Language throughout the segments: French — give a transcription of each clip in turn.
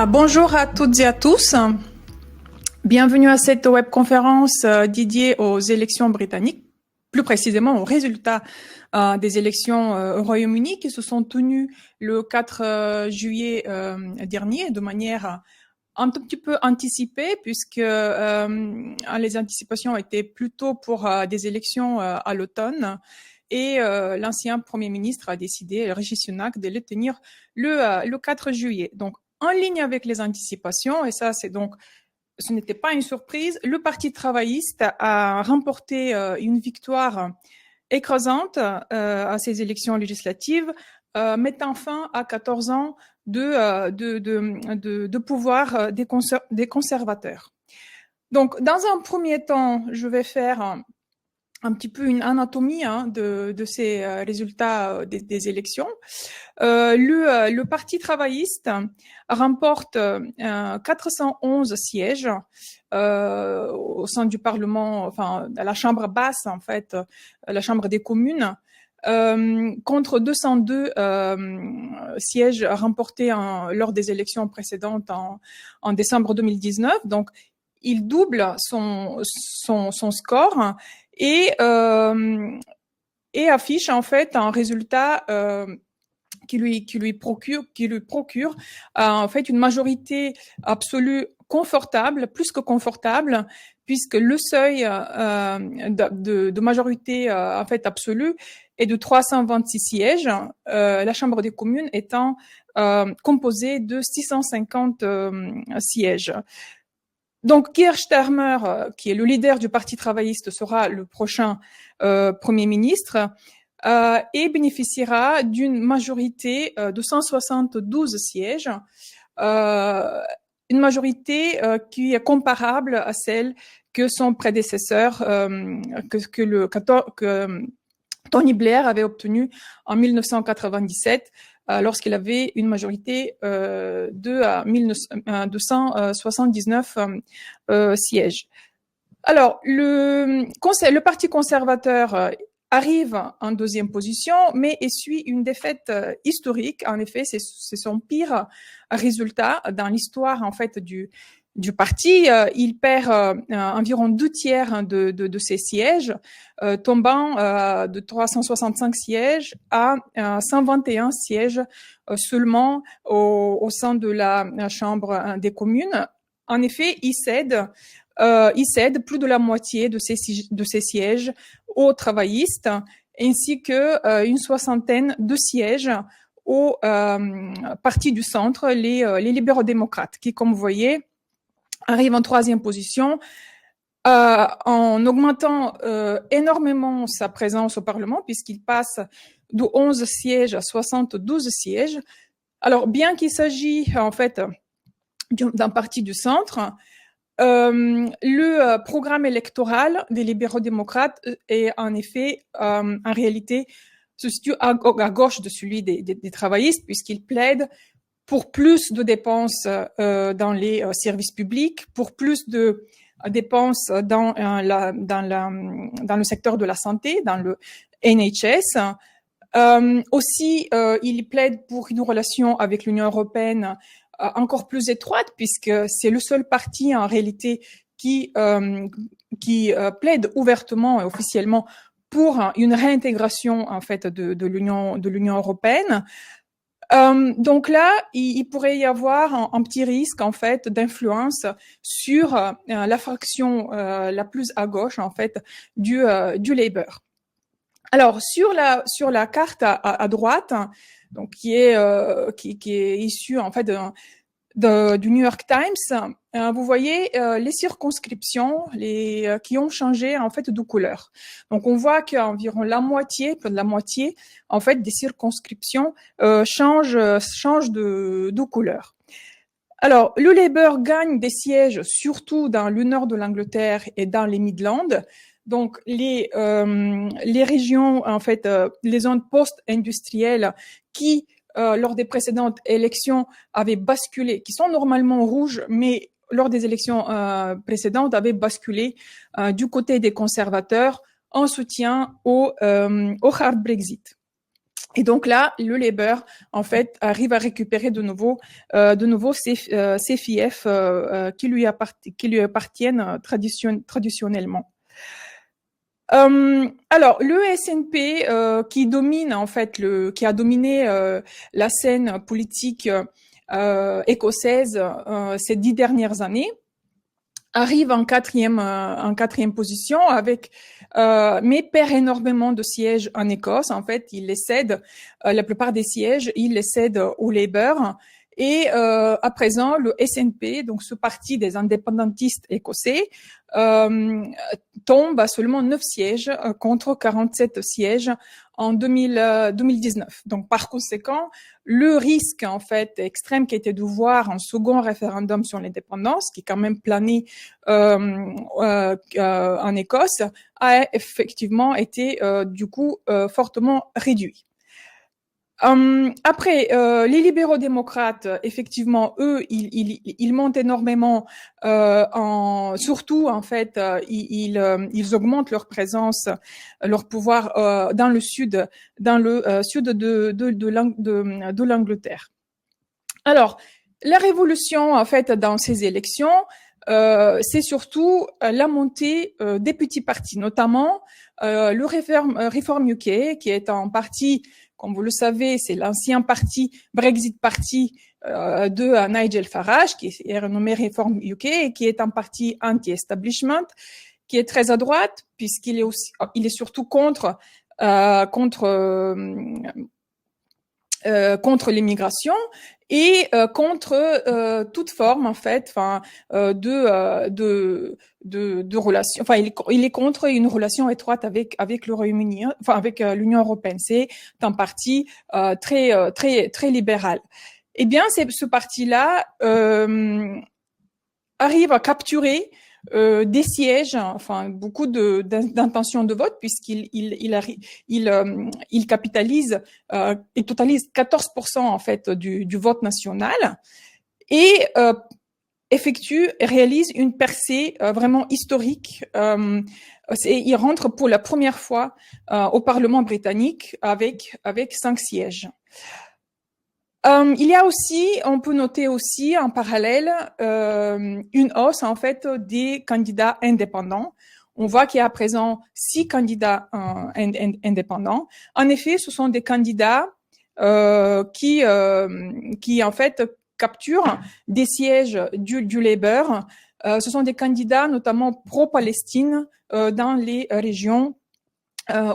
Bonjour à toutes et à tous. Bienvenue à cette webconférence dédiée aux élections britanniques, plus précisément aux résultats des élections au Royaume-Uni qui se sont tenues le 4 juillet dernier de manière un tout petit peu anticipée puisque les anticipations étaient plutôt pour des élections à l'automne. Et l'ancien Premier ministre a décidé, Rishi Sunak, de les tenir le 4 juillet. Donc, en ligne avec les anticipations, et ça, ce n'était pas une surprise, le Parti travailliste a remporté une victoire écrasante à ces élections législatives, mettant fin à 14 ans de pouvoir des conservateurs. Donc, dans un premier temps, je vais faire un petit peu une anatomie de ces résultats des élections. Le Parti travailliste remporte 411 sièges au sein du Parlement, enfin à la Chambre basse en fait, la Chambre des communes, contre 202 sièges remportés lors des élections précédentes en décembre 2019. Donc, il double son score et affiche en fait un résultat qui lui procure en fait une majorité absolue confortable, plus que confortable, puisque le seuil de majorité en fait absolue est de 326 sièges, la Chambre des communes étant composée de 650 sièges. Donc, Keir Starmer, qui est le leader du Parti travailliste, sera le prochain Premier ministre et bénéficiera d'une majorité de 172 sièges, une majorité qui est comparable à celle que son prédécesseur, que Tony Blair avait obtenue en 1997, lorsqu'il avait une majorité de 279 sièges. Alors, le Parti conservateur arrive en deuxième position, mais essuie une défaite historique. En effet, c'est son pire résultat dans l'histoire en fait du parti. Il perd environ 2/3 de ses sièges, tombant de 365 sièges à 121 sièges seulement au sein de la Chambre des communes. En effet, il cède plus de la moitié de ses sièges aux travaillistes, ainsi que une soixantaine de sièges au parti du centre, les libéraux-démocrates, qui, comme vous voyez, arrive en troisième position, en augmentant énormément sa présence au Parlement, puisqu'il passe de 11 sièges à 72 sièges. Alors, bien qu'il s'agisse en fait d'un parti du centre, le programme électoral des libéraux-démocrates est en effet, en réalité, se situe à gauche de celui des travaillistes, puisqu'il plaide pour plus de dépenses dans les services publics, pour plus de dépenses dans le secteur de la santé, dans le NHS. Aussi, il plaide pour une relation avec l'Union européenne encore plus étroite, puisque c'est le seul parti en réalité qui plaide ouvertement et officiellement pour une réintégration en fait de l'Union européenne. Donc là, il pourrait y avoir un petit risque en fait d'influence sur la fraction la plus à gauche en fait du Labour. Alors sur la carte à droite, donc qui est issue en fait du New York Times, vous voyez les circonscriptions qui ont changé en fait de couleur. Donc on voit qu'environ peu de la moitié en fait des circonscriptions changent de couleur. Alors le Labour gagne des sièges surtout dans le nord de l'Angleterre et dans les Midlands. Donc les régions en fait, les zones post-industrielles qui lors des précédentes élections avaient basculé, qui sont normalement rouges, mais lors des élections précédentes avaient basculé du côté des conservateurs en soutien au hard Brexit. Et donc là, le Labour, en fait, arrive à récupérer de nouveau ses fiefs qui lui appartiennent traditionnellement. Alors le SNP qui domine en fait qui a dominé la scène politique écossaise ces 10 dernières années, arrive en quatrième position mais perd énormément de sièges en Écosse. En fait, il les cède, la plupart des sièges, il les cède au Labour. Et à présent, le SNP, donc ce parti des indépendantistes écossais, tombe à seulement 9 sièges contre 47 sièges en 2019. Donc par conséquent, le risque en fait extrême qui était de voir un second référendum sur l'indépendance, qui quand même planait en Écosse, a effectivement été du coup fortement réduit. Après, les libéraux-démocrates, effectivement, eux, ils montent énormément, surtout en fait, ils augmentent leur présence, leur pouvoir dans le sud de l'Angleterre. Alors, la révolution en fait dans ces élections, c'est surtout la montée des petits partis, notamment le Reform UK, qui est un parti, comme vous le savez, c'est l'ancien parti Brexit Party de Nigel Farage, qui est renommé Reform UK, et qui est un parti anti-establishment, qui est très à droite, puisqu'il est aussi, il est surtout contre l'immigration et contre toute forme en fait, de relation. Enfin, il est contre une relation étroite avec le Royaume-Uni, enfin avec l'Union européenne. C'est un parti très libéral. Eh bien, ce parti-là arrive à capturer des sièges, enfin beaucoup d'intentions de vote, puisqu'il capitalise il totalise 14% en fait du vote national et réalise une percée vraiment historique. Il rentre pour la première fois au Parlement britannique avec 5 sièges. Il y a aussi, on peut noter aussi en parallèle une hausse en fait des candidats indépendants. On voit qu'il y a à présent 6 candidats indépendants. En effet, ce sont des candidats qui en fait capturent des sièges du Labour. Ce sont des candidats notamment pro-Palestine dans les régions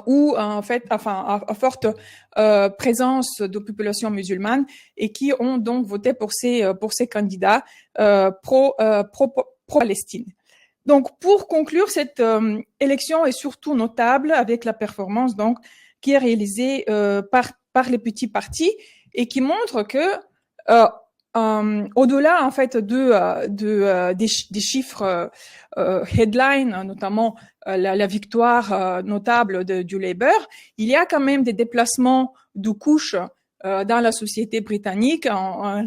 où en fait, enfin, à forte présence de populations musulmanes et qui ont donc voté pour ces candidats pro-Palestine. Donc, pour conclure, cette élection est surtout notable avec la performance donc qui est réalisée par les petits partis et qui montre que au-delà en fait des chiffres headline, notamment la victoire notable du Labour, il y a quand même des déplacements de couches dans la société britannique, en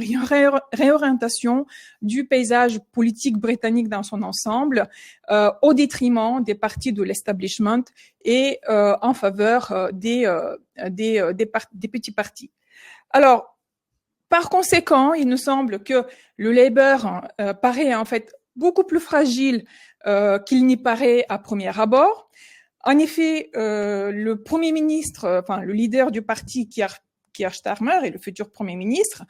réorientation du paysage politique britannique dans son ensemble, au détriment des partis de l'establishment et en faveur des petits partis. Alors, par conséquent, il nous semble que le Labour paraît en fait beaucoup plus fragile qu'il n'y paraît à premier abord. En effet, le Premier ministre, enfin le leader du parti, Keir Starmer, est le futur Premier ministre,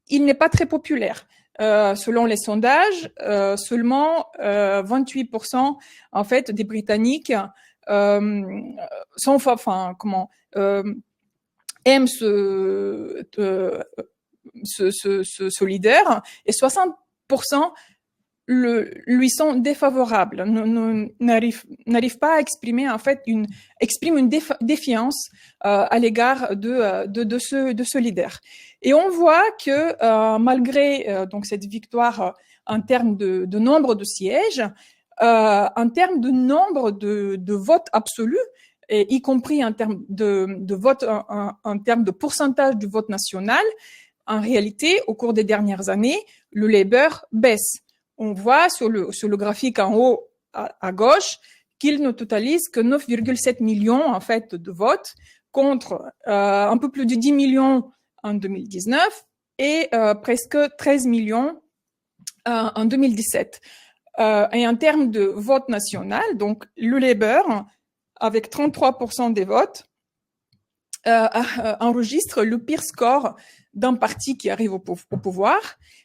il n'est pas très populaire. Selon les sondages, seulement 28% en fait des Britanniques aiment ce leader et 60% lui sont défavorables, n'arrivent pas à exprimer en fait exprime une défiance à l'égard de ce leader. Et on voit que malgré donc cette victoire en termes de nombre de sièges, en termes de nombre de votes absolus, et y compris en termes de vote, en termes de pourcentage du vote national, en réalité, au cours des dernières années, le Labour baisse. On voit sur le graphique en haut à gauche qu'il ne totalise que 9,7 millions en fait de votes contre un peu plus de 10 millions en 2019 et presque 13 millions en 2017. Et en termes de vote national, donc le Labour, avec 33% des votes, enregistre le pire score d'un parti qui arrive au pouvoir.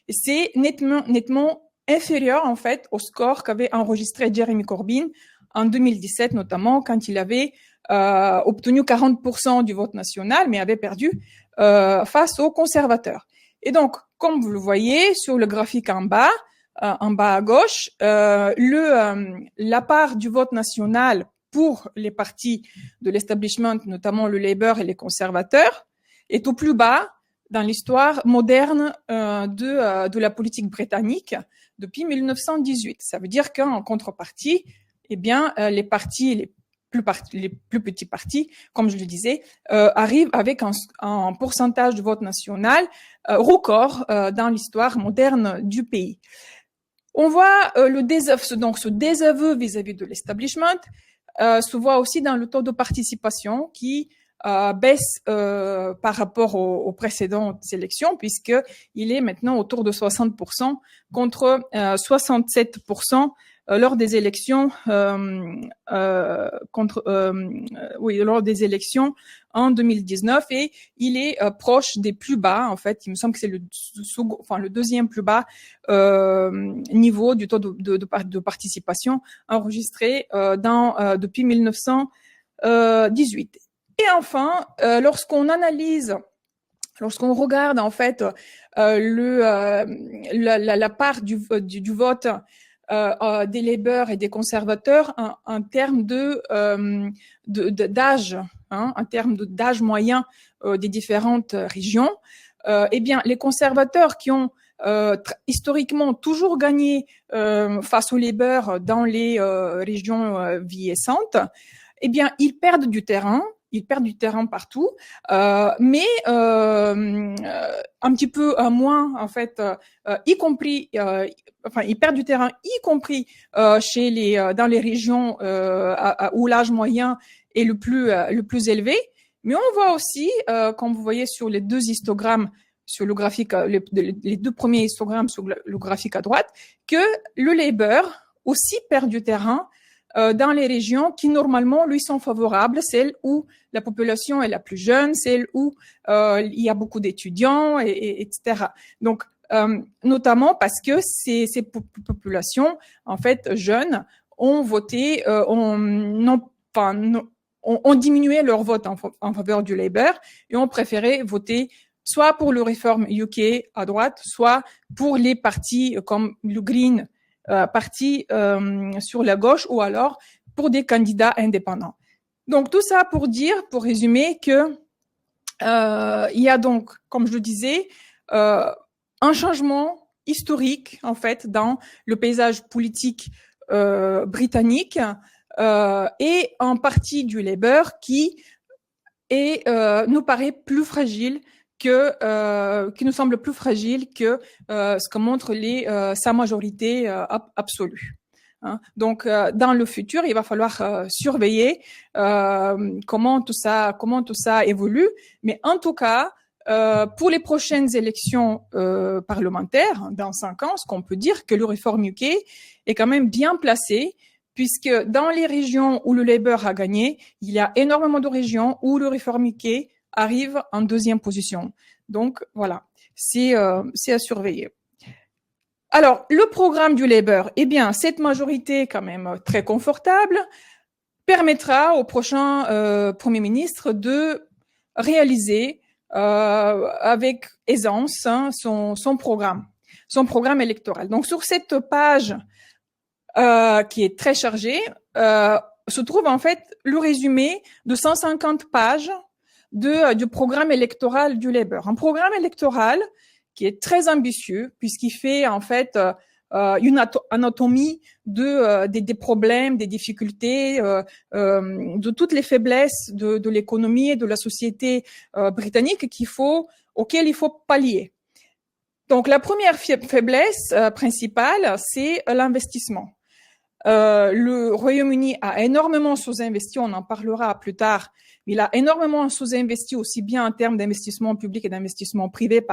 Et c'est nettement inférieur, en fait, au score qu'avait enregistré Jeremy Corbyn en 2017, notamment quand il avait obtenu 40% du vote national, mais avait perdu face aux conservateurs. Et donc, comme vous le voyez sur le graphique en bas à gauche, la part du vote national pour les partis de l'establishment, notamment le Labour et les conservateurs, est au plus bas dans l'histoire moderne de la politique britannique depuis 1918. Ça veut dire qu'en contrepartie, eh bien, les partis, les plus petits partis, comme je le disais, arrivent avec un pourcentage de vote national record dans l'histoire moderne du pays. On voit ce désaveu vis-à-vis de l'establishment se voit aussi dans le taux de participation qui baisse par rapport aux précédentes élections, puisqu'il est maintenant autour de 60% contre 67% lors des élections lors des élections en 2019, et il est proche des plus bas. En fait, il me semble que c'est le deuxième plus bas niveau du taux de participation enregistré depuis 1918. Et enfin, lorsqu'on regarde en fait la part du vote des Labour et des conservateurs en termes d'âge, en termes d'âge moyen des différentes régions, eh bien, les conservateurs qui ont historiquement toujours gagné face aux Labour dans les régions vieillissantes, eh bien, ils perdent du terrain. Ils perdent du terrain partout, mais un petit peu moins en fait, y compris, ils perdent du terrain, y compris dans les régions où l'âge moyen est le plus élevé. Mais on voit aussi, comme vous voyez sur les deux histogrammes, sur le graphique, les deux premiers histogrammes sur le graphique à droite, que le Labour aussi perd du terrain dans les régions qui normalement lui sont favorables, celles où la population est la plus jeune, celles où il y a beaucoup d'étudiants, etc. Donc, notamment parce que ces populations, en fait, jeunes, ont voté, ont diminué leur vote en faveur du Labour et ont préféré voter soit pour le Reform UK à droite, soit pour les partis comme le Green parti sur la gauche, ou alors pour des candidats indépendants. Donc tout ça pour résumer que il y a donc, comme je le disais, un changement historique en fait dans le paysage politique britannique et un parti du Labour qui nous paraît plus fragile qui nous semble plus fragile que ce que montre sa majorité absolue. Hein. Donc, dans le futur, il va falloir surveiller comment tout ça évolue. Mais en tout cas, pour les prochaines élections parlementaires, dans 5 ans, ce qu'on peut dire que le Reform UK est quand même bien placé, puisque dans les régions où le Labour a gagné, il y a énormément de régions où le Reform UK arrive en deuxième position. Donc, voilà, c'est à surveiller. Alors, le programme du Labour, eh bien, cette majorité quand même très confortable permettra au prochain Premier ministre de réaliser avec aisance son programme électoral. Donc, sur cette page qui est très chargée, se trouve en fait le résumé de 150 pages du programme électoral du Labour. Un programme électoral qui est très ambitieux puisqu'il fait en fait une anatomie des problèmes, des difficultés, de toutes les faiblesses de l'économie et de la société britannique auxquelles il faut pallier. Donc la première faiblesse principale, c'est l'investissement. Le Royaume-Uni a énormément sous-investi, on en parlera plus tard, mais il a énormément sous-investi aussi bien en termes d'investissement public et d'investissement privé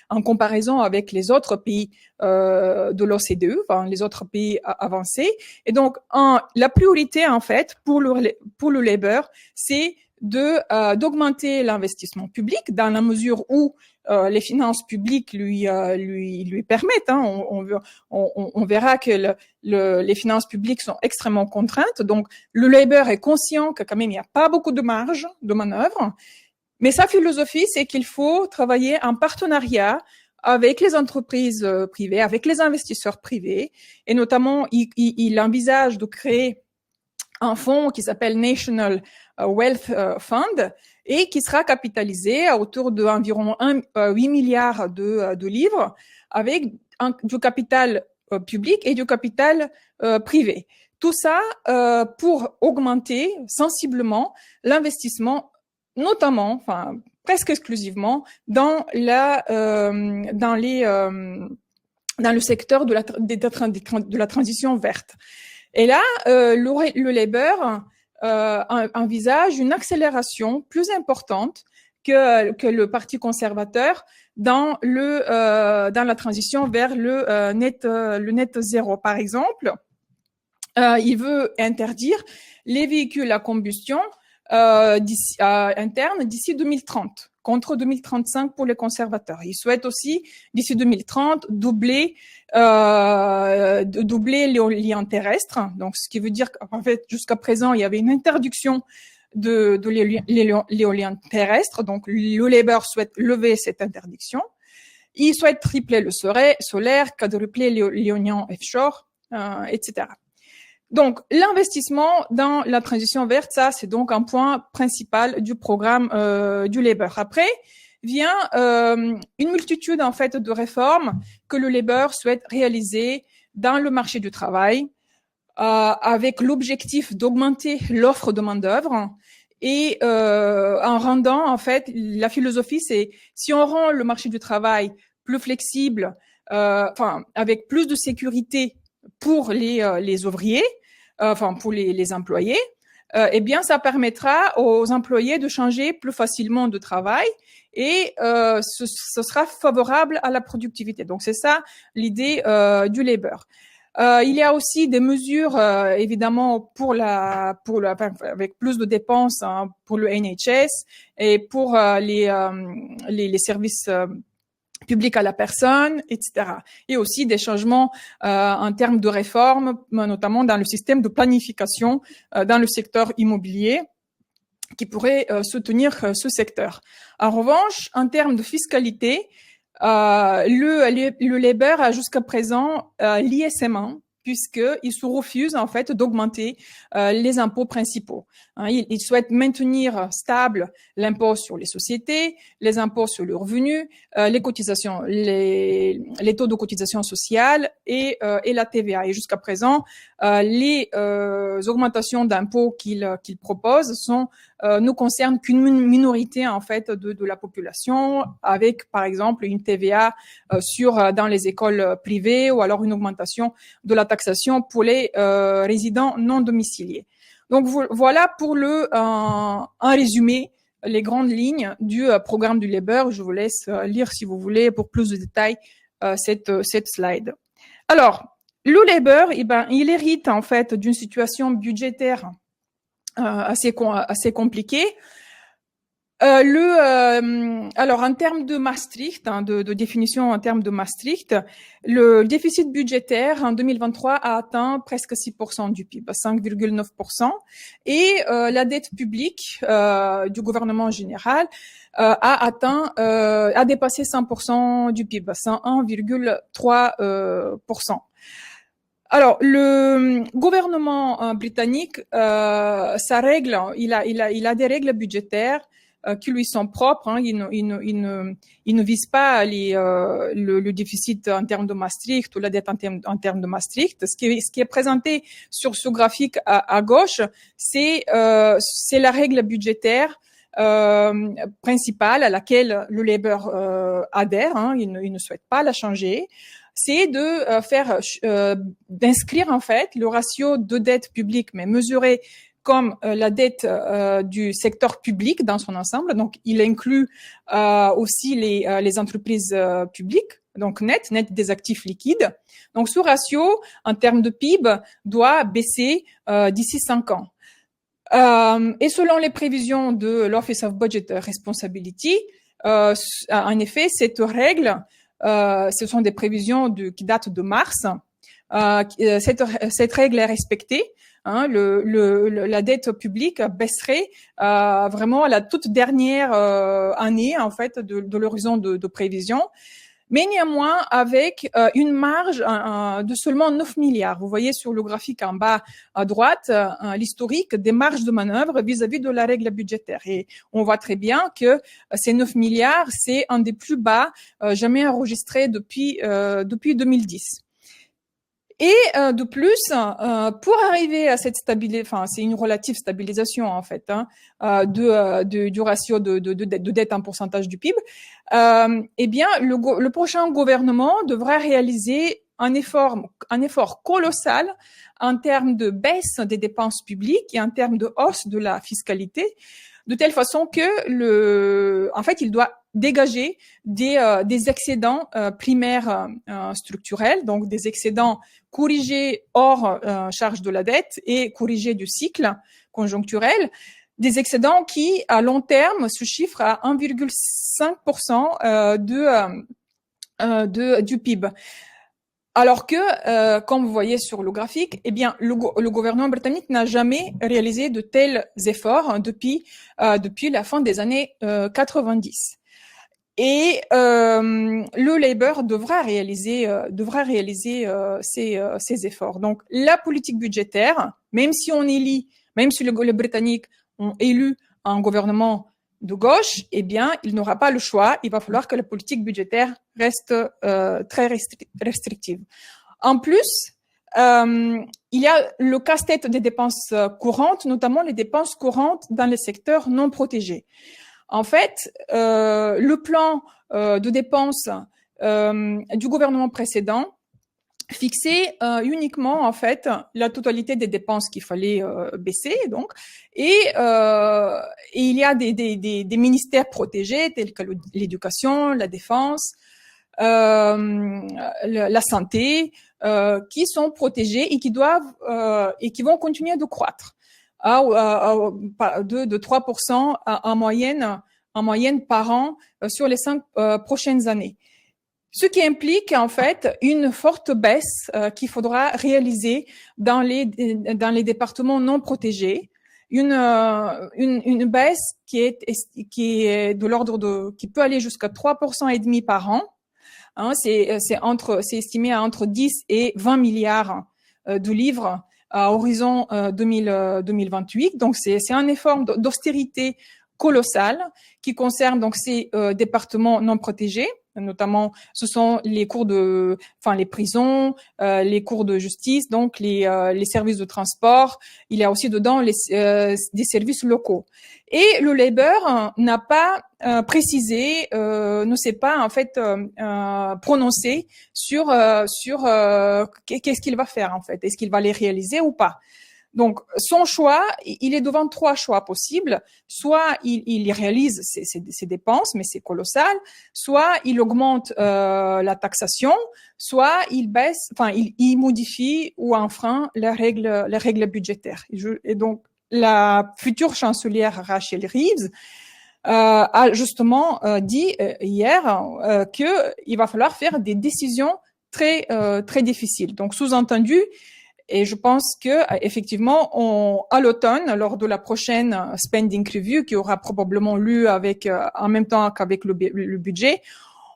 en comparaison avec les autres pays de l'OCDE, enfin les autres pays avancés. Et donc, la priorité en fait pour le Labour, c'est d'augmenter l'investissement public dans la mesure où les finances publiques lui permettent. Hein. On verra que les finances publiques sont extrêmement contraintes. Donc, le Labour est conscient que quand même il n'y a pas beaucoup de marge de manœuvre. Mais sa philosophie, c'est qu'il faut travailler en partenariat avec les entreprises privées, avec les investisseurs privés, et notamment il envisage de créer un fonds qui s'appelle National Wealth Fund et qui sera capitalisé à autour d'environ 8 milliards de livres avec du capital public et du capital privé. Tout ça pour augmenter sensiblement l'investissement, notamment, enfin presque exclusivement, dans le secteur de la transition verte. Et là, le Labour envisage une accélération plus importante que le Parti conservateur dans la transition vers le net zéro. Par exemple, il veut interdire les véhicules à combustion interne d'ici 2030, contre 2035 pour les conservateurs. Il souhaite aussi, d'ici 2030, doubler l'éolien terrestre. Donc, ce qui veut dire qu'en fait, jusqu'à présent, il y avait une interdiction de l'éolien terrestre. Donc, le Labour souhaite lever cette interdiction. Il souhaite tripler le solaire, quadrupler l'éolien offshore, etc. Donc, l'investissement dans la transition verte, ça, c'est donc un point principal du programme du Labour. Après, vient une multitude, en fait, de réformes que le Labour souhaite réaliser dans le marché du travail, avec l'objectif d'augmenter l'offre de main-d'œuvre et en rendant, en fait, la philosophie, c'est si on rend le marché du travail plus flexible, avec plus de sécurité pour les ouvriers, pour les employés, eh bien, ça permettra aux employés de changer plus facilement de travail et ce sera favorable à la productivité. Donc, c'est ça l'idée du Labour. Il y a aussi des mesures, évidemment, avec plus de dépenses hein, pour le NHS et pour les services public à la personne, etc. Et aussi des changements en termes de réformes, notamment dans le système de planification dans le secteur immobilier, qui pourrait soutenir ce secteur. En revanche, en termes de fiscalité, le Labour a jusqu'à présent l'ISM1, puisqu'il se refuse en fait d'augmenter les impôts principaux. Hein, il souhaite maintenir stable l'impôt sur les sociétés, les impôts sur le revenu, les cotisations, les taux de cotisation sociale et la TVA. Et jusqu'à présent, les augmentations d'impôts qu'il propose ne concernent qu'une minorité en fait de la population, avec par exemple une TVA dans les écoles privées ou alors une augmentation de la taxation pour les résidents non domiciliés. Donc voilà pour un résumé, les grandes lignes du programme du Labour. Je vous laisse lire si vous voulez pour plus de détails cette slide. Alors, le Labour, il hérite en fait d'une situation budgétaire assez compliquée. Alors en termes de Maastricht, hein, de définition en termes de Maastricht, le déficit budgétaire en 2023 a atteint presque 6% du PIB, 5,9%, et la dette publique du gouvernement général a dépassé 100% du PIB, 101,3%. Alors, le gouvernement britannique, sa règle, il a des règles budgétaires qui lui sont propres. Hein. Il ne vise pas le déficit en termes de Maastricht ou la dette en termes de Maastricht. Ce qui est présenté sur ce graphique à gauche, c'est la règle budgétaire principale à laquelle le Labour adhère. Hein. Il ne souhaite pas la changer. c'est d'inscrire en fait le ratio de dette publique, mais mesuré comme la dette du secteur public dans son ensemble. Donc, il inclut aussi les entreprises publiques, donc net des actifs liquides. Donc, ce ratio, en termes de PIB, doit baisser d'ici 5 ans. Et selon les prévisions de l'Office of Budget Responsibility, en effet, cette règle, ce sont des prévisions qui datent de mars. Cette règle est respectée. La dette publique baisserait vraiment à la toute dernière année en fait de l'horizon de prévision, mais néanmoins avec une marge de seulement 9 milliards. Vous voyez sur le graphique en bas à droite l'historique des marges de manœuvre vis-à-vis de la règle budgétaire. Et on voit très bien que ces 9 milliards, c'est un des plus bas jamais enregistrés depuis 2010. Et de plus, pour arriver à cette stabilité, enfin c'est une relative stabilisation en fait du ratio de dette en pourcentage du PIB, eh bien le prochain gouvernement devra réaliser un effort colossal en termes de baisse des dépenses publiques et en termes de hausse de la fiscalité, de telle façon que en fait il doit dégager des excédents primaires structurels, donc des excédents corrigés hors charge de la dette et corrigés du cycle conjoncturel, des excédents qui, à long terme, se chiffrent à 1,5% du PIB. Alors que, comme vous voyez sur le graphique, eh bien, le gouvernement britannique n'a jamais réalisé de tels efforts depuis la fin des années 90. Et le Labour devra réaliser ces efforts. Donc, la politique budgétaire, même si les Britanniques ont élu un gouvernement de gauche, eh bien, il n'aura pas le choix. Il va falloir que la politique budgétaire reste très restrictive. En plus, il y a le casse-tête des dépenses courantes, notamment les dépenses courantes dans les secteurs non protégés. En fait, le plan de dépenses du gouvernement précédent fixait uniquement en fait la totalité des dépenses qu'il fallait baisser, donc, et il y a des ministères protégés tels que l'éducation, la défense, la santé, qui sont protégés et qui vont continuer de croître de 3% en moyenne par an sur les 5 prochaines années. Ce qui implique en fait une forte baisse qu'il faudra réaliser dans les départements non protégés, une baisse qui est de l'ordre qui peut aller jusqu'à 3,5% par an. C'est estimé à entre 10 et 20 milliards de livres à horizon 2028. Donc, c'est un effort d'austérité colossal qui concerne donc ces départements non protégés. Notamment, ce sont les les prisons, les cours de justice, donc les services de transport. Il y a aussi dedans des services locaux. Et le Labour n'a pas précisé, ne s'est pas en fait prononcé sur qu'est-ce qu'il va faire en fait. Est-ce qu'il va les réaliser ou pas? Donc, son choix, il est devant 3 choix possibles. Soit il réalise ses dépenses, mais c'est colossal. Soit il augmente la taxation, soit il baisse, il modifie ou enfreint les règles budgétaires. Et donc, la future chancelière Rachel Reeves a justement dit hier qu'il va falloir faire des décisions très difficiles. Donc, sous-entendu. Et je pense que effectivement, à l'automne, lors de la prochaine spending review, qui aura probablement lieu en même temps qu'avec le budget,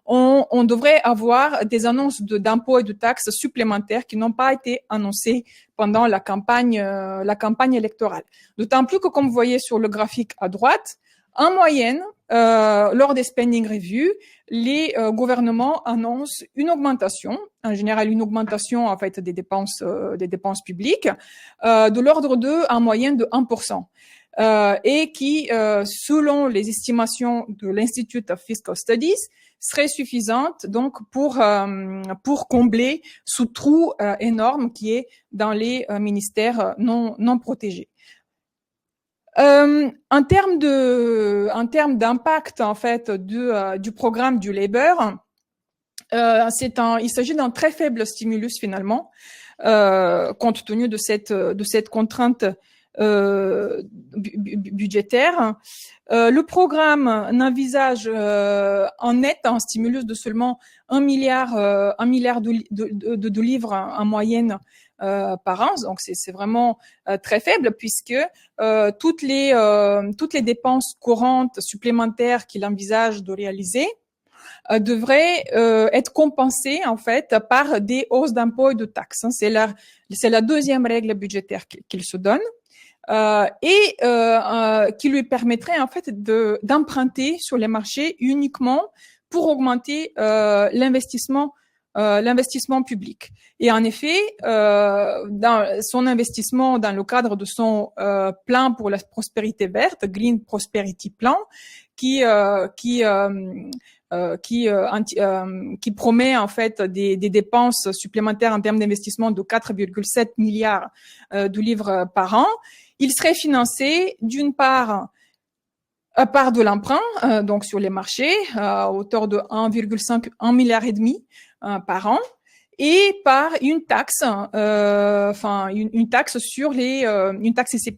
on devrait avoir des annonces d'impôts et de taxes supplémentaires qui n'ont pas été annoncées pendant la campagne électorale. D'autant plus que, comme vous voyez sur le graphique à droite, en moyenne, lors des spending reviews, les gouvernements annoncent une augmentation, en général une augmentation en fait des dépenses publiques, de l'ordre en moyenne de 1%, et qui, selon les estimations de l'Institute of Fiscal Studies, serait suffisante donc pour combler ce trou énorme qui est dans les ministères non protégés. En termes d'impact en fait du programme du Labour, il s'agit d'un très faible stimulus finalement, compte tenu de cette contrainte budgétaire. Le programme n'envisage en net un stimulus de seulement 1 milliard de livres en moyenne par an, donc c'est vraiment très faible puisque toutes les dépenses courantes supplémentaires qu'il envisage de réaliser devraient être compensées en fait par des hausses d'impôts et de taxes. C'est la deuxième règle budgétaire qu'il se donne. Qui lui permettrait en fait d'emprunter sur les marchés uniquement pour augmenter l'investissement public. Et en effet, dans son investissement dans le cadre de son plan pour la prospérité verte, Green Prosperity Plan, qui promet en fait des dépenses supplémentaires en termes d'investissement de 4,7 milliards de livres par an. Il serait financé d'une part de l'emprunt, donc sur les marchés, à hauteur de 1,5 milliard et demi par an, et par une taxe, une taxe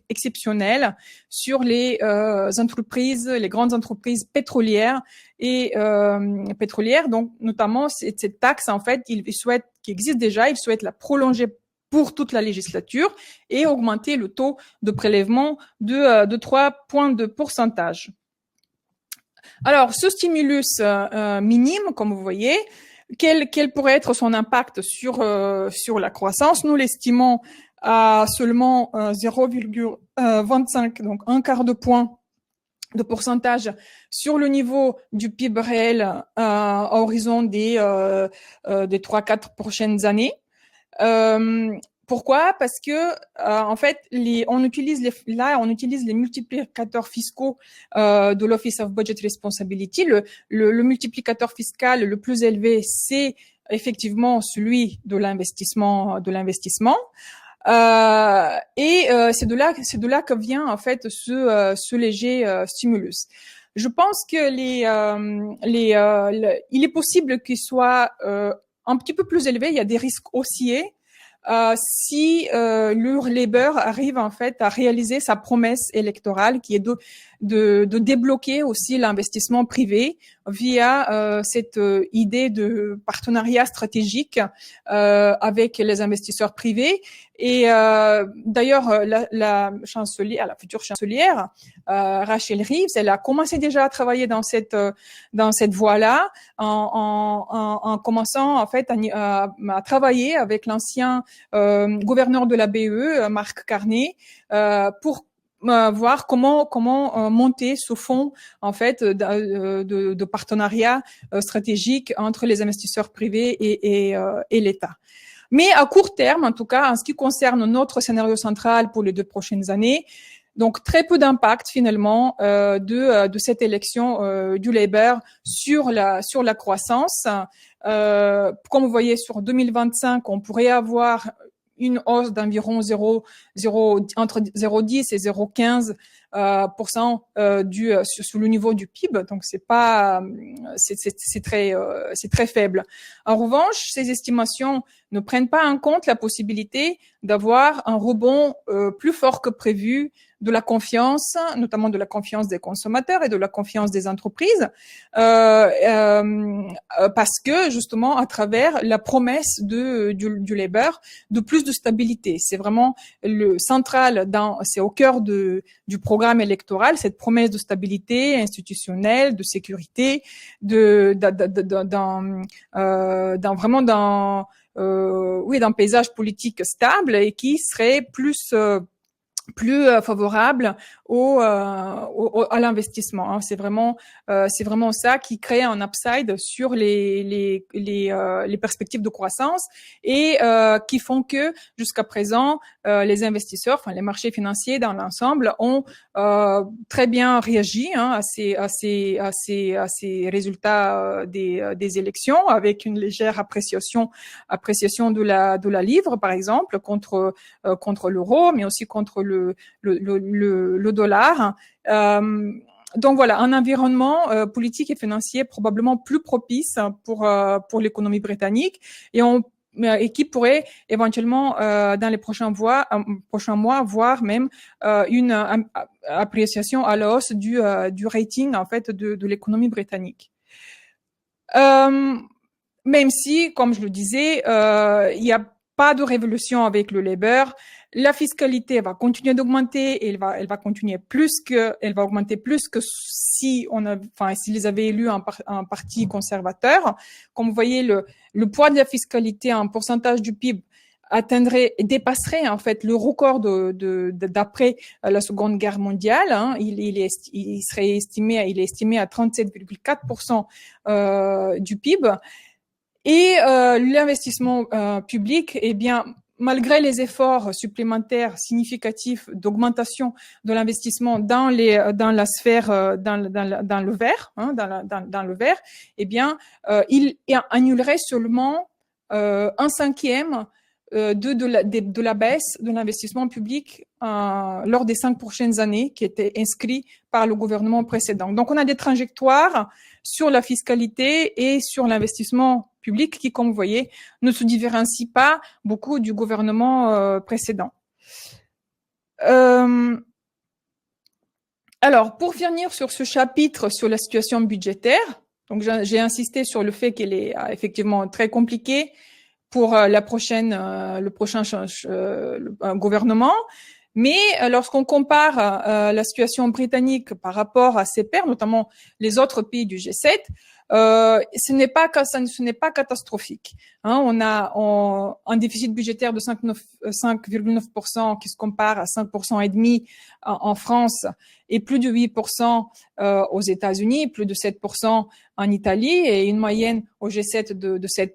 exceptionnelle sur les entreprises, les grandes entreprises pétrolières et pétrolières. Donc, notamment cette taxe, en fait, qui existe déjà, il souhaite la prolonger pour toute la législature et augmenter le taux de prélèvement de 3 points de pourcentage. Alors, ce stimulus minime, comme vous voyez, quel pourrait être son impact sur la croissance? Nous l'estimons à seulement 0,25, donc un quart de point de pourcentage sur le niveau du PIB réel à horizon des 3-4 prochaines années. Pourquoi? Parce que en fait, on utilise les multiplicateurs fiscaux de l'Office of Budget Responsibility. Le multiplicateur fiscal le plus élevé, c'est effectivement celui de l'investissement. C'est de là que vient en fait ce léger stimulus. Je pense que il est possible qu'il soit un petit peu plus élevé. Il y a des risques haussiers. Si le Labour arrive en fait à réaliser sa promesse électorale, qui est de débloquer aussi l'investissement privé via cette idée de partenariat stratégique avec les investisseurs privés. Et d'ailleurs, la future chancelière Rachel Reeves, elle a commencé déjà à travailler dans cette voie-là, en commençant en fait à travailler avec l'ancien gouverneur de la BEE, Mark Carney, pour voir comment monter ce fonds en fait de partenariat stratégique entre les investisseurs privés et l'État. Mais à court terme, en tout cas, en ce qui concerne notre scénario central pour les 2 prochaines années, donc très peu d'impact finalement de cette élection du Labour sur la croissance. Comme vous voyez, sur 2025, on pourrait avoir une hausse d'environ entre 0,10 et 0,15 sur le niveau du PIB, donc c'est très faible. En revanche, ces estimations ne prennent pas en compte la possibilité d'avoir un rebond plus fort que prévu de la confiance, notamment de la confiance des consommateurs et de la confiance des entreprises, parce que justement à travers la promesse du Labour de plus de stabilité. C'est vraiment le central c'est au cœur du programme électoral, cette promesse de stabilité institutionnelle, de sécurité, d'un paysage politique stable et qui serait plus favorable à l'investissement. Hein. C'est vraiment ça qui crée un upside sur les perspectives de croissance et qui font que jusqu'à présent les investisseurs, enfin les marchés financiers dans l'ensemble ont très bien réagi à ces résultats des élections, avec une légère appréciation de la livre par exemple contre l'euro, mais aussi contre le dollar. Donc voilà, un environnement politique et financier probablement plus propice pour l'économie britannique et qui pourrait éventuellement dans les prochains mois voir même une appréciation à la hausse du rating en fait de l'économie britannique. Même si, comme je le disais, il n'y a pas de révolution avec le Labour. La fiscalité va continuer d'augmenter et elle va augmenter plus que s'ils avaient élu un parti conservateur. Comme vous voyez, le poids de la fiscalité en pourcentage du PIB dépasserait en fait le record d'après la Seconde Guerre mondiale. Hein. Il est estimé à 37,4% du PIB. Et l'investissement public, eh bien, malgré les efforts supplémentaires significatifs d'augmentation de l'investissement dans la sphère dans le vert, dans le vert, eh bien, il annulerait seulement un cinquième de la baisse de l'investissement public lors des 5 prochaines années qui étaient inscrits par le gouvernement précédent. Donc, on a des trajectoires sur la fiscalité et sur l'investissement public qui, comme vous voyez, ne se différencie pas beaucoup du gouvernement précédent. Alors, pour finir sur ce chapitre sur la situation budgétaire, donc j'ai insisté sur le fait qu'elle est effectivement très compliquée pour le prochain gouvernement. Mais lorsqu'on compare la situation britannique par rapport à ses pairs, notamment les autres pays du G7, ce n'est pas catastrophique. Hein, on a un déficit budgétaire de 5,9% qui se compare à 5,5% en France et plus de 8% aux États-Unis, plus de 7% en Italie et une moyenne au G7 de 7%.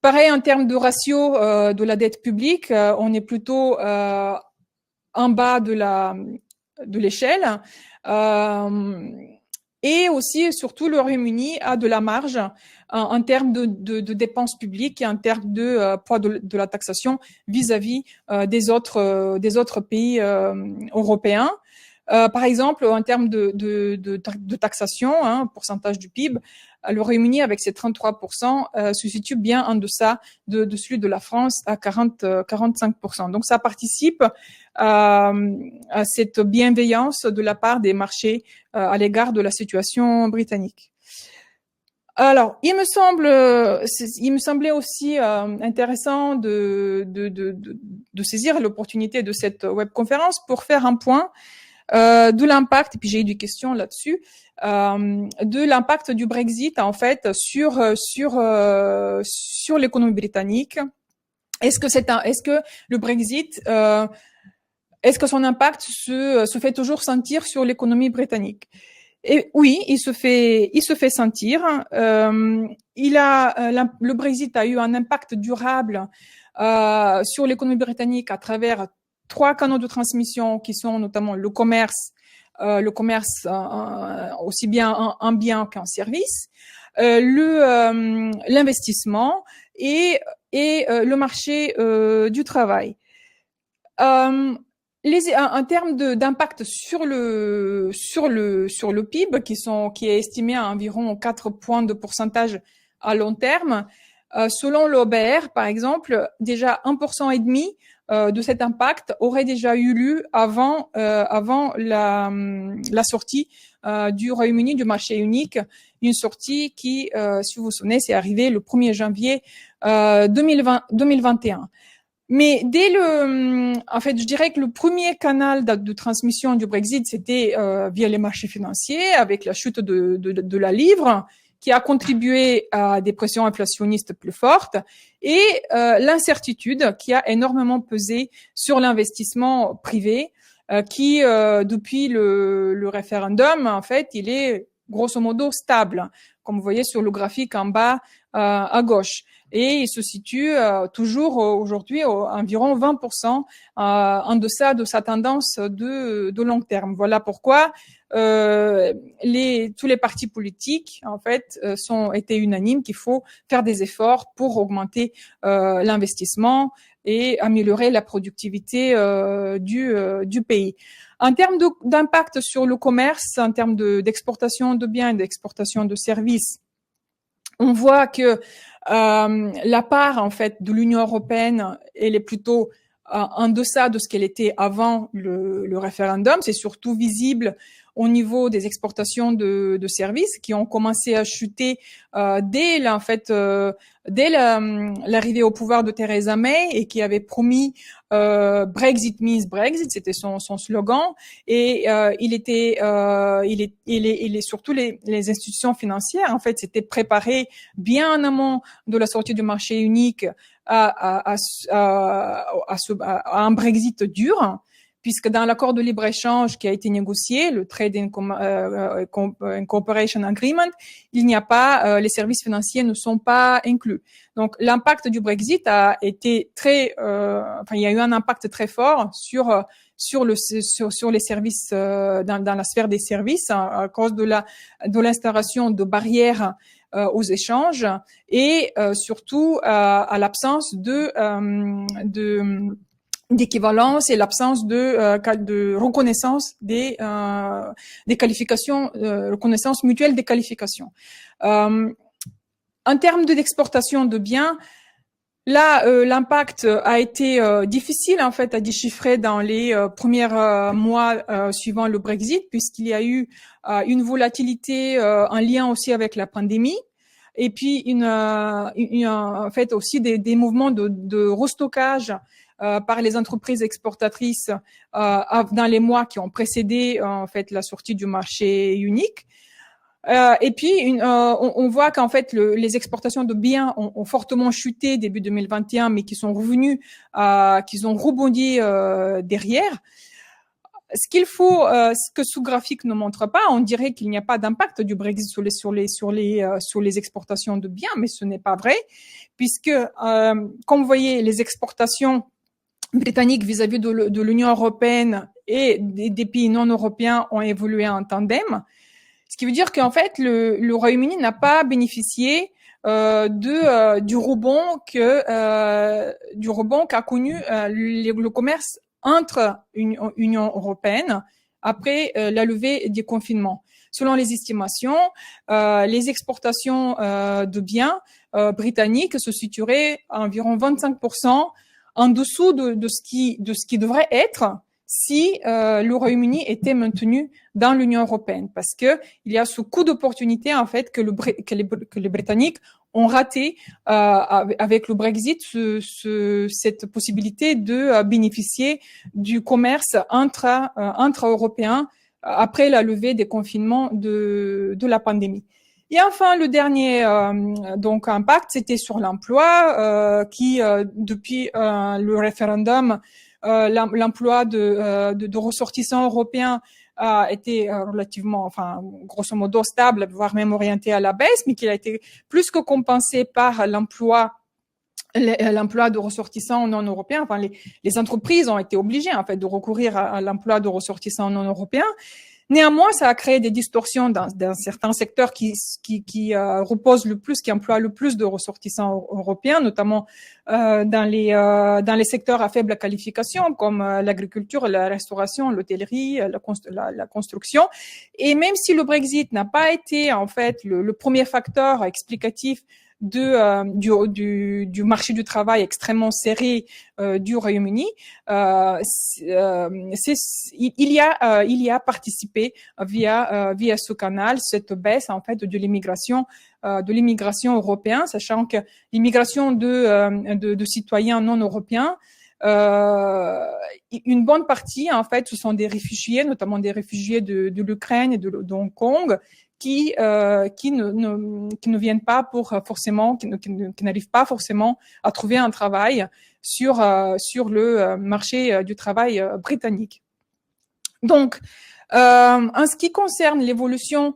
Pareil en termes de ratio de la dette publique, on est plutôt en bas de l'échelle. Et aussi, surtout, le Royaume-Uni a de la marge en termes de dépenses publiques et en termes de poids de la taxation vis-à-vis des autres pays européens. Par exemple, en termes de taxation, pourcentage du PIB, le Royaume-Uni, avec ses 33%, se situe bien en deçà de celui de la France à 45%. Donc, ça participe à cette bienveillance de la part des marchés à l'égard de la situation britannique. Alors, il me semblait aussi intéressant de saisir l'opportunité de cette webconférence pour faire un point de l'impact, et puis j'ai eu des questions là-dessus, de l'impact du Brexit en fait sur l'économie britannique. Est-ce que le Brexit, est-ce que son impact se fait toujours sentir sur l'économie britannique? Et oui, il se fait sentir. Le Brexit a eu un impact durable sur l'économie britannique à travers 3 canaux de transmission qui sont notamment le commerce aussi bien en biens qu'en services, l'investissement et le marché du travail. En termes d'impact sur le PIB qui est estimé à environ 4 points de pourcentage à long terme, selon l'OBR par exemple, déjà 1,5% de cet impact aurait déjà eu lieu avant la sortie du Royaume-Uni du marché unique, une sortie qui, si vous vous souvenez, c'est arrivé le 1er janvier 2021. Mais en fait, je dirais que le premier canal de transmission du Brexit, c'était via les marchés financiers, avec la chute de la livre, qui a contribué à des pressions inflationnistes plus fortes, et l'incertitude qui a énormément pesé sur l'investissement privé, qui depuis le référendum, en fait, il est grosso modo stable, comme vous voyez sur le graphique en bas à gauche. Et il se situe toujours aujourd'hui environ 20% en deçà de sa tendance de long terme. Voilà pourquoi tous les partis politiques en fait étaient unanimes qu'il faut faire des efforts pour augmenter l'investissement et améliorer la productivité du pays. En termes d'impact sur le commerce, en termes d'exportation de biens et d'exportation de services, on voit que la part en fait de l'Union européenne, elle est plutôt en deçà de ce qu'elle était avant le référendum. C'est surtout visible au niveau des exportations de services qui ont commencé à chuter dès l'arrivée au pouvoir de Theresa May, et qui avait promis Brexit means Brexit, c'était son slogan. Et il est surtout les institutions financières en fait s'étaient préparées bien en amont de la sortie du marché unique à un Brexit dur, puisque dans l'accord de libre-échange qui a été négocié, le Trade and Cooperation Agreement, il n'y a pas, les services financiers ne sont pas inclus. Donc, l'impact du Brexit a été il y a eu un impact très fort sur les services, dans la sphère des services, à cause de l'instauration de barrières aux échanges, et surtout à l'absence d'équivalence et l'absence de reconnaissance des qualifications, reconnaissance mutuelle des qualifications. En termes d'exportation de biens, là, l'impact a été difficile en fait à déchiffrer dans les premiers mois suivant le Brexit, puisqu'il y a eu une volatilité en lien aussi avec la pandémie, et puis en fait aussi des mouvements de restockage par les entreprises exportatrices dans les mois qui ont précédé en fait la sortie du marché unique. Et puis on voit qu'en fait les exportations de biens ont fortement chuté début 2021, mais qui sont revenus, qu'ils ont rebondi derrière. Ce que ce graphique ne montre pas, on dirait qu'il n'y a pas d'impact du Brexit sur les exportations de biens, mais ce n'est pas vrai, puisque comme vous voyez, les exportations britanniques vis-à-vis de l'Union européenne et des pays non européens ont évolué en tandem. Ce qui veut dire qu'en fait, le Royaume-Uni n'a pas bénéficié du rebond qu'a connu le commerce entre Union européenne après la levée des confinements. Selon les estimations, les exportations de biens britanniques se situeraient à environ 25% en dessous de ce qui devrait être si le Royaume-Uni était maintenu dans l'Union européenne, parce que il y a ce coup d'opportunité en fait que les Britanniques ont raté avec le Brexit, cette possibilité de bénéficier du commerce intra-européen après la levée des confinements de la pandémie. Et enfin, le dernier donc impact, c'était sur l'emploi, qui depuis le référendum, l'emploi de ressortissants européens a été relativement, grosso modo stable, voire même orienté à la baisse, mais qui a été plus que compensé par l'emploi de ressortissants non européens. Les entreprises ont été obligées en fait de recourir à l'emploi de ressortissants non européens. Néanmoins, ça a créé des distorsions dans certains secteurs qui reposent le plus, qui emploient le plus de ressortissants européens, notamment dans les secteurs à faible qualification, comme l'agriculture, la restauration, l'hôtellerie, la construction. Et même si le Brexit n'a pas été en fait le premier facteur explicatif du marché du travail extrêmement serré du Royaume-Uni, il y a participé via ce canal, cette baisse en fait de l'immigration européenne, sachant que l'immigration de citoyens non européens une bonne partie, en fait, ce sont des réfugiés, notamment des réfugiés de l'Ukraine et de Hong Kong, qui ne viennent pas pour forcément, qui n'arrivent pas forcément à trouver un travail sur le marché du travail britannique. Donc, en ce qui concerne l'évolution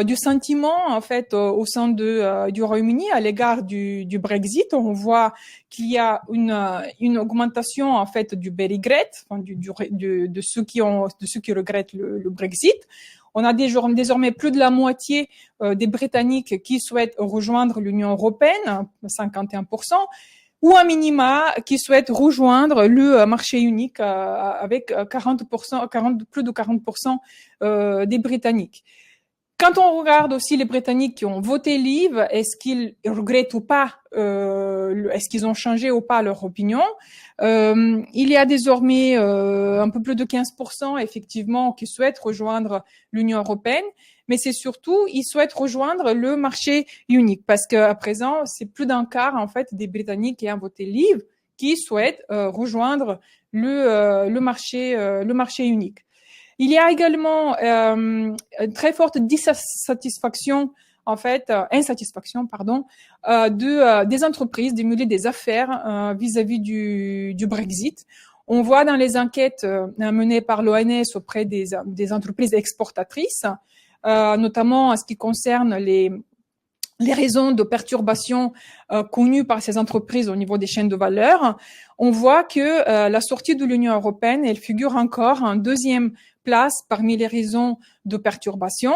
du sentiment en fait au sein du Royaume-Uni à l'égard du Brexit, on voit qu'il y a une augmentation en fait du regret, enfin, de ceux qui regrettent le Brexit. On a désormais plus de la moitié des Britanniques qui souhaitent rejoindre l'Union européenne, 51%. Ou un minima qui souhaite rejoindre le marché unique avec 40%, plus de 40% des Britanniques. Quand on regarde aussi les Britanniques qui ont voté Leave, est-ce qu'ils regrettent ou pas, est-ce qu'ils ont changé ou pas leur opinion? Il y a désormais un peu plus de 15% effectivement qui souhaitent rejoindre l'Union européenne, mais c'est surtout ils souhaitent rejoindre le marché unique parce qu'à présent c'est plus d'un quart en fait des Britanniques qui ont voté Leave qui souhaitent rejoindre le marché unique. Il y a également une très forte dissatisfaction, en fait, insatisfaction, pardon, des entreprises, des milieux des affaires vis-à-vis du Brexit. On voit dans les enquêtes menées par l'ONS auprès des entreprises exportatrices, notamment en ce qui concerne les raisons de perturbation connues par ces entreprises au niveau des chaînes de valeur, on voit que la sortie de l'Union européenne, elle figure encore en deuxième place parmi les raisons de perturbation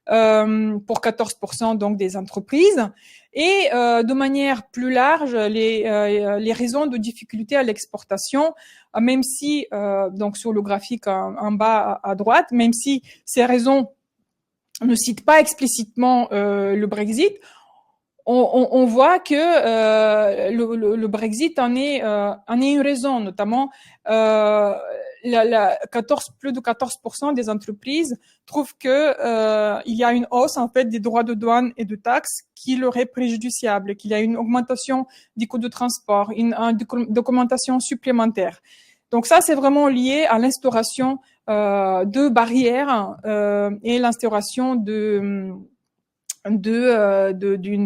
pour 14% donc des entreprises et de manière plus large les raisons de difficulté à l'exportation, même si donc sur le graphique en bas à droite, même si ces raisons ne citent pas explicitement le Brexit, on voit que le Brexit en est une raison, notamment plus de 14% des entreprises trouvent que il y a une hausse en fait des droits de douane et de taxes qui leur est préjudiciable, qu'il y a une augmentation des coûts de transport, une documentation supplémentaire. Donc ça, c'est vraiment lié à l'instauration de barrières et l'instauration d'une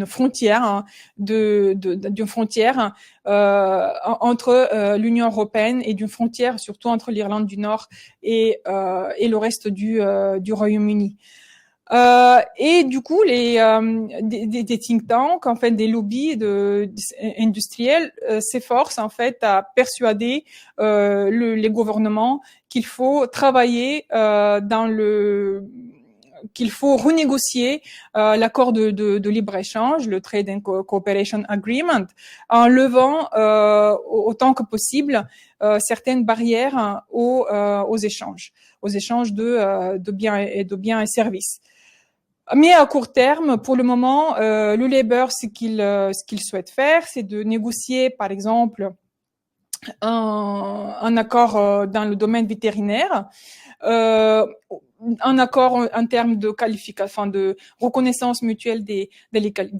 frontière, d'une frontière entre l'Union européenne et d'une frontière surtout entre l'Irlande du Nord et le reste du Royaume-Uni. Et du coup, des think tanks, en fait, des lobbies industriels s'efforcent en fait à persuader les gouvernements qu'il faut travailler qu'il faut renégocier l'accord de libre-échange, le Trade and Cooperation Agreement, en levant autant que possible certaines barrières aux échanges de biens et services. Mais à court terme, pour le moment, le Labour, ce qu'il souhaite faire, c'est de négocier, par exemple, un accord dans le domaine vétérinaire, un accord en termes de qualification, de reconnaissance mutuelle des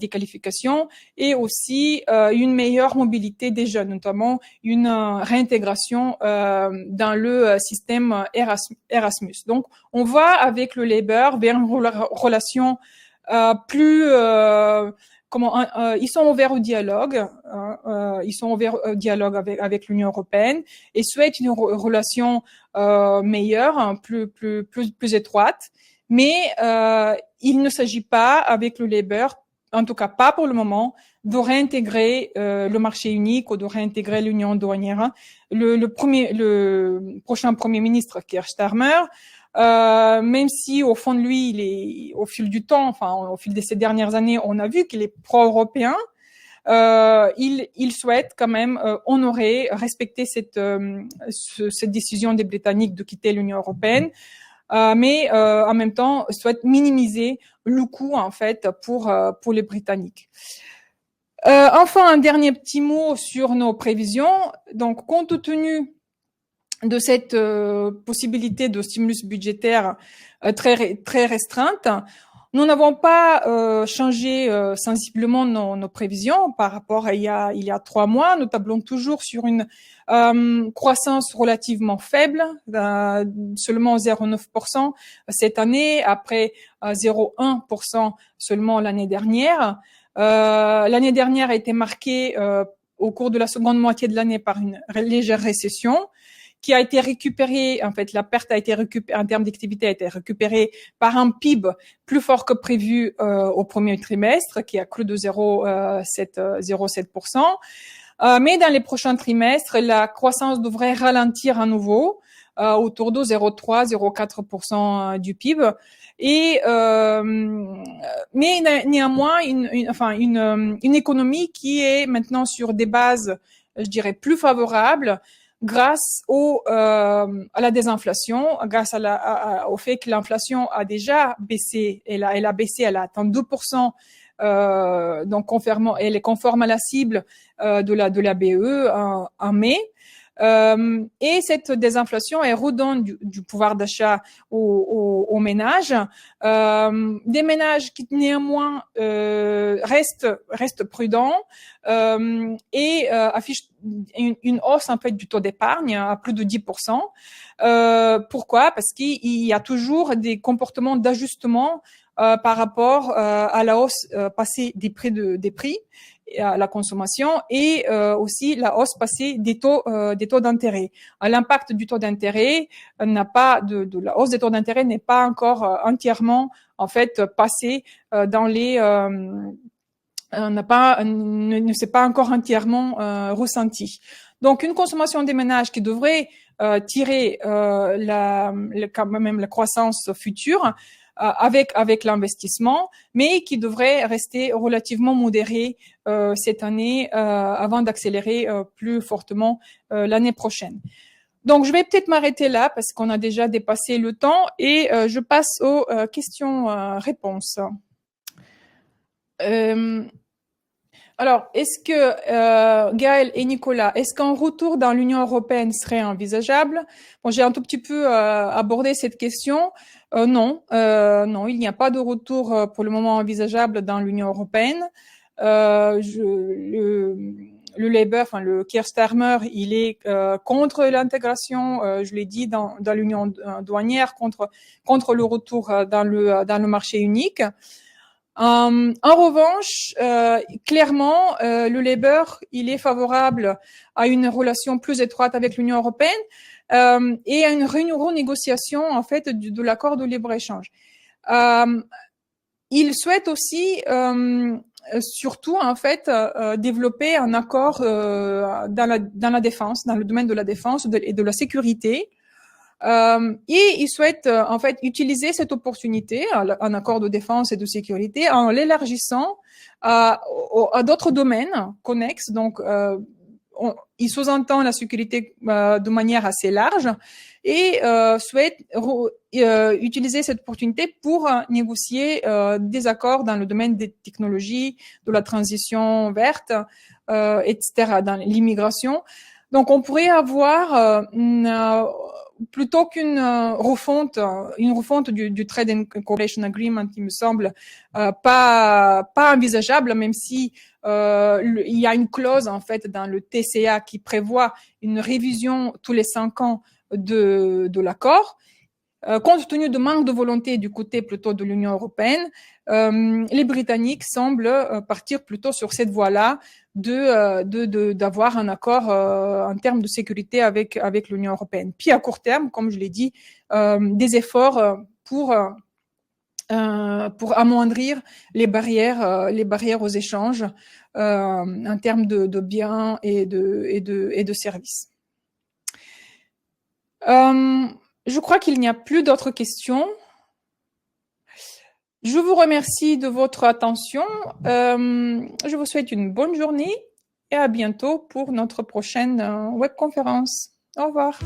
qualifications et aussi une meilleure mobilité des jeunes, notamment une réintégration dans le système Erasmus. Donc, on va avec le Labour vers une relation plus ils sont ouverts au dialogue, avec l'Union européenne et souhaitent une relation meilleure, plus étroite. Mais il ne s'agit pas avec le Labour, en tout cas pas pour le moment, de réintégrer le marché unique ou de réintégrer l'union douanière. Le prochain Premier ministre, Keir Starmer, même si au fond de lui, au fil du temps, enfin au fil de ces dernières années, on a vu qu'il est pro-européen. Il souhaite quand même honorer, respecter cette décision des Britanniques de quitter l'Union européenne, mais en même temps souhaite minimiser le coût en fait pour les Britanniques. Enfin, un dernier petit mot sur nos prévisions. Donc, compte tenu de cette possibilité de stimulus budgétaire très restreinte, Nous n'avons pas changé sensiblement nos prévisions par rapport à il y a 3 mois. Nous tablons toujours sur une croissance relativement faible, seulement 0,9% cette année, après 0,1% seulement l'année dernière. L'année dernière a été marquée au cours de la seconde moitié de l'année par une légère récession qui a été récupérée, en fait, la perte a été récupérée, en termes d'activité, a été récupérée par un PIB plus fort que prévu au premier trimestre, qui a cru de 0,7%. Mais dans les prochains trimestres, la croissance devrait ralentir à nouveau, autour de 0,3-0,4% du PIB. Et mais néanmoins, une économie qui est maintenant sur des bases, je dirais, plus favorables, grâce à la désinflation, grâce au fait que l'inflation a déjà baissé. Elle a baissé, elle a atteint 2%. Donc elle est conforme à la cible de la BE en mai. Et cette désinflation est redonne du pouvoir d'achat aux ménages, des ménages qui néanmoins restent prudents et affichent une hausse en fait du taux d'épargne à plus de 10%. Pourquoi? Parce qu'il y a toujours des comportements d'ajustement par rapport à la hausse passée des prix à la consommation et aussi la hausse passée des taux d'intérêt. L'impact du taux d'intérêt n'a pas de la hausse des taux d'intérêt n'est pas encore entièrement en fait passé dans les ne s'est pas encore entièrement ressenti. Donc une consommation des ménages qui devrait tirer quand même la croissance future avec l'investissement, mais qui devrait rester relativement modéré cette année avant d'accélérer plus fortement l'année prochaine. Donc, je vais peut-être m'arrêter là parce qu'on a déjà dépassé le temps et je passe aux questions-réponses. Alors, est-ce que Gaël et Nicolas, est-ce qu'un retour dans l'Union européenne serait envisageable? Bon, j'ai un tout petit peu abordé cette question. Non, il n'y a pas de retour pour le moment envisageable dans l'Union européenne. Le Labour, le Keir Starmer, il est contre l'intégration, je l'ai dit, dans l'union douanière, contre le retour dans le marché unique. En revanche, clairement, le Labour, il est favorable à une relation plus étroite avec l'Union européenne et à une renégociation en fait de l'accord de libre-échange. Il souhaite aussi surtout en fait développer un accord dans la défense, dans le domaine de la défense et de la sécurité. Et il souhaite en fait utiliser cette opportunité, un accord de défense et de sécurité, en l'élargissant à d'autres domaines connexes. Donc, il sous-entend la sécurité de manière assez large et souhaite utiliser cette opportunité pour négocier des accords dans le domaine des technologies, de la transition verte, etc., dans l'immigration. Donc, on pourrait avoir plutôt qu'une refonte du Trade and Cooperation Agreement, qui me semble pas envisageable, même si il y a une clause en fait dans le TCA qui prévoit une révision tous les 5 ans de l'accord. Compte tenu de manque de volonté du côté plutôt de l'Union européenne, les Britanniques semblent partir plutôt sur cette voie-là d'avoir un accord en termes de sécurité avec l'Union européenne. Puis à court terme, comme je l'ai dit, des efforts pour amoindrir les barrières aux échanges en termes de biens et de services. Je crois qu'il n'y a plus d'autres questions. Je vous remercie de votre attention. Je vous souhaite une bonne journée et à bientôt pour notre prochaine webconférence. Au revoir.